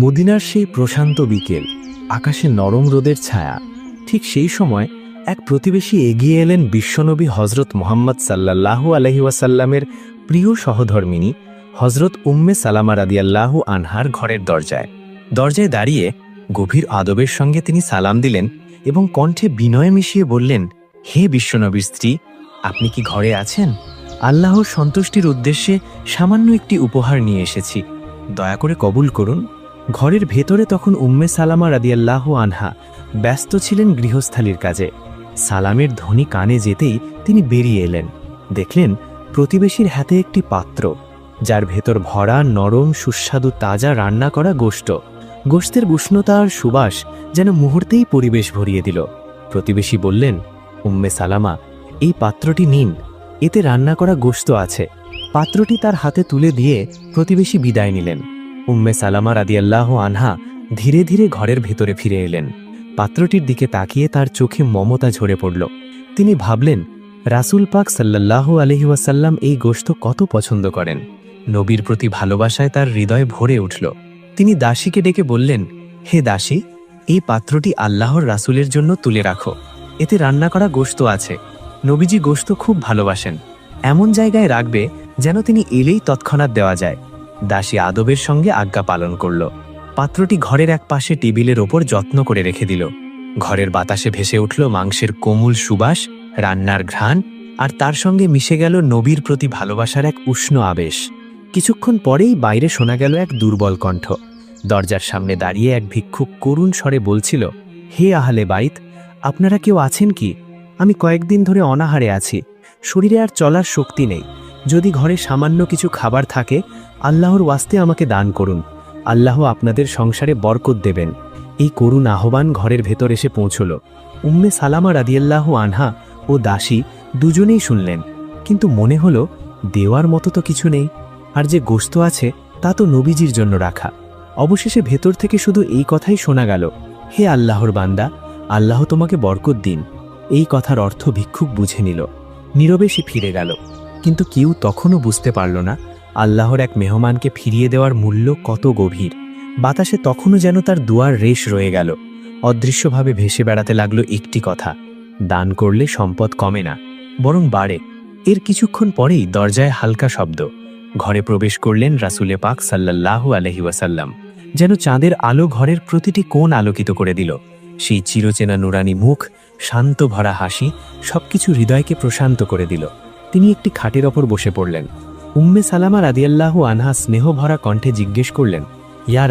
মদিনার সেই প্রশান্ত বিকেল, আকাশে নরম রোদের ছায়া। ঠিক সেই সময় এক প্রতিবেশী এগিয়ে এলেন বিশ্বনবী হজরত মুহাম্মদ সাল্লাল্লাহু আলাইহি ওয়াসাল্লামের প্রিয় সহধর্মিণী হজরত উম্মে সালামা রাদিয়াল্লাহু আনহার ঘরের দরজায়। দরজায় দাঁড়িয়ে গভীর আদবের সঙ্গে তিনি সালাম দিলেন এবং কণ্ঠে বিনয় মিশিয়ে বললেন, হে বিশ্বনবীর স্ত্রী, আপনি কি ঘরে আছেন? আল্লাহর সন্তুষ্টির উদ্দেশ্যে সামান্য একটি উপহার নিয়ে এসেছি, দয়া করে কবুল করুন। ঘরের ভেতরে তখন উম্মে সালামা রাদিয়াল্লাহু আনহা ব্যস্ত ছিলেন গৃহস্থালির কাজে। সালামের ধ্বনি কানে যেতেই তিনি বেরিয়ে এলেন। দেখলেন প্রতিবেশীর হাতে একটি পাত্র, যার ভেতর ভরা নরম সুস্বাদু তাজা রান্না করা গোশত। গোশতের উষ্ণতা আর সুবাস যেন মুহূর্তেই পরিবেশ ভরিয়ে দিল। প্রতিবেশী বললেন, উম্মে সালামা, এই পাত্রটি নিন, এতে রান্না করা গোশত আছে। পাত্রটি তার হাতে তুলে দিয়ে প্রতিবেশী বিদায় নিলেন। উম্মে সালামা রাদিয়াল্লাহু আনহা ধীরে ধীরে ঘরের ভেতরে ফিরে এলেন। পাত্রটির দিকে তাকিয়ে তার চোখে মমতা ঝরে পড়ল। তিনি ভাবলেন, রাসূল পাক সাল্লাল্লাহু আলাইহি ওয়াসাল্লাম এই গোশত কত পছন্দ করেন। নবীর প্রতি ভালোবাসায় তার হৃদয় ভরে উঠল। তিনি দাসীকে ডেকে বললেন, হে দাসী, এই পাত্রটি আল্লাহর রাসূলের জন্য তুলে রাখো, এতে রান্না করা গোশত আছে। নবীজি গোশত খুব ভালোবাসেন, এমন জায়গায় রাখবে যেন তিনি এলেই তৎক্ষণাৎ দেওয়া যায়। দাসী আদবের সঙ্গে আজ্ঞা পালন করল। পাত্রটি ঘরের এক পাশে টেবিলের ওপর যত্ন করে রেখে দিল। ঘরের বাতাসে ভেসে উঠল মাংসের কোমল সুবাস, রান্নার ঘ্রাণ, আর তার সঙ্গে মিশে গেল নবীর প্রতি ভালোবাসার এক উষ্ণ আবেশ। কিছুক্ষণ পরেই বাইরে শোনা গেল এক দুর্বল কণ্ঠ। দরজার সামনে দাঁড়িয়ে এক ভিক্ষুক করুণ স্বরে বলছিল, হে আহলে বাইত, আপনারা কেউ আছেন কি? আমি কয়েকদিন ধরে অনাহারে আছি, শরীরে আর চলার শক্তি নেই। যদি ঘরে সামান্য কিছু খাবার থাকে, আল্লাহর ওয়াস্তে আমাকে দান করুন। আল্লাহ আপনাদের সংসারে বরকত দেবেন। এই করুণ আহ্বান ঘরের ভেতর এসে পৌঁছল। উম্মে সালামা রাদিয়াল্লাহু আনহা ও দাসী দুজনেই শুনলেন, কিন্তু মনে হলো দেওয়ার মতো তো কিছু নেই, আর যে গোশত আছে তা তো নবীজির জন্য রাখা। অবশেষে ভেতর থেকে শুধু এই কথাই শোনা গেল, হে আল্লাহর বান্দা, আল্লাহ তোমাকে বরকত দিন। এই কথার অর্থ ভিক্ষুক বুঝে নিল। নীরবে সে ফিরে গেল, কিন্তু কেউ তখনও বুঝতে পারল না আল্লাহর এক মেহমানকে ফিরিয়ে দেওয়ার মূল্য কত গভীর। বাতাসে তখনও যেন তার দুয়ার রেশ রয়ে গেল। অদৃশ্যভাবে ভেসে বেড়াতে লাগলো একটি কথা, দান করলে সম্পদ কমে না, বরং বাড়ে। এর কিছুক্ষণ পরেই দরজায় হালকা শব্দ। ঘরে প্রবেশ করলেন রাসূলে পাক সাল্লাল্লাহু আলাইহি ওয়াসাল্লাম। যেন চাঁদের আলো ঘরের প্রতিটি কোণ আলোকিত করে দিল। সেই চিরচেনা নুরানি মুখ, শান্ত ভরা হাসি সবকিছু হৃদয়কে প্রশান্ত করে দিল। তিনি একটি খাটের ওপর বসে পড়লেন। উম্মে সালামা রাদিয়াল্লাহু আনহা স্নেহ ভরা কণ্ঠে জিজ্ঞেস করলেন, ইয়া